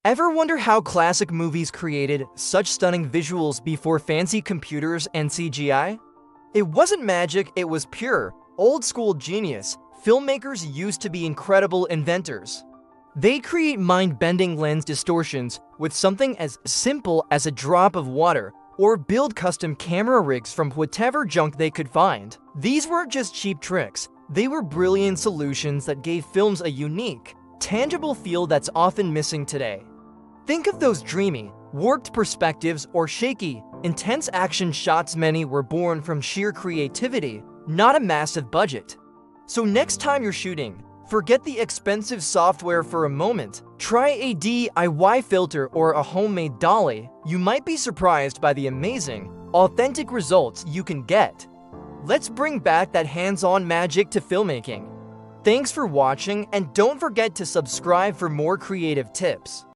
Ever wonder how classic movies created such stunning visuals before fancy computers and CGI? It wasn't magic, it was pure, old-school genius. Filmmakers used to be incredible inventors. They create mind-bending lens distortions with something as simple as a drop of water, or build custom camera rigs from whatever junk they could find. These weren't just cheap tricks, they were brilliant solutions that gave films a unique, tangible feel that's often missing today. Think of those dreamy, warped perspectives or shaky, intense action shots. Many were born from sheer creativity, not a massive budget. So next time you're shooting, forget the expensive software for a moment. Try a DIY filter or a homemade dolly. You might be surprised by the amazing, authentic results you can get. Let's bring back that hands-on magic to filmmaking. Thanks for watching, and don't forget to subscribe for more creative tips.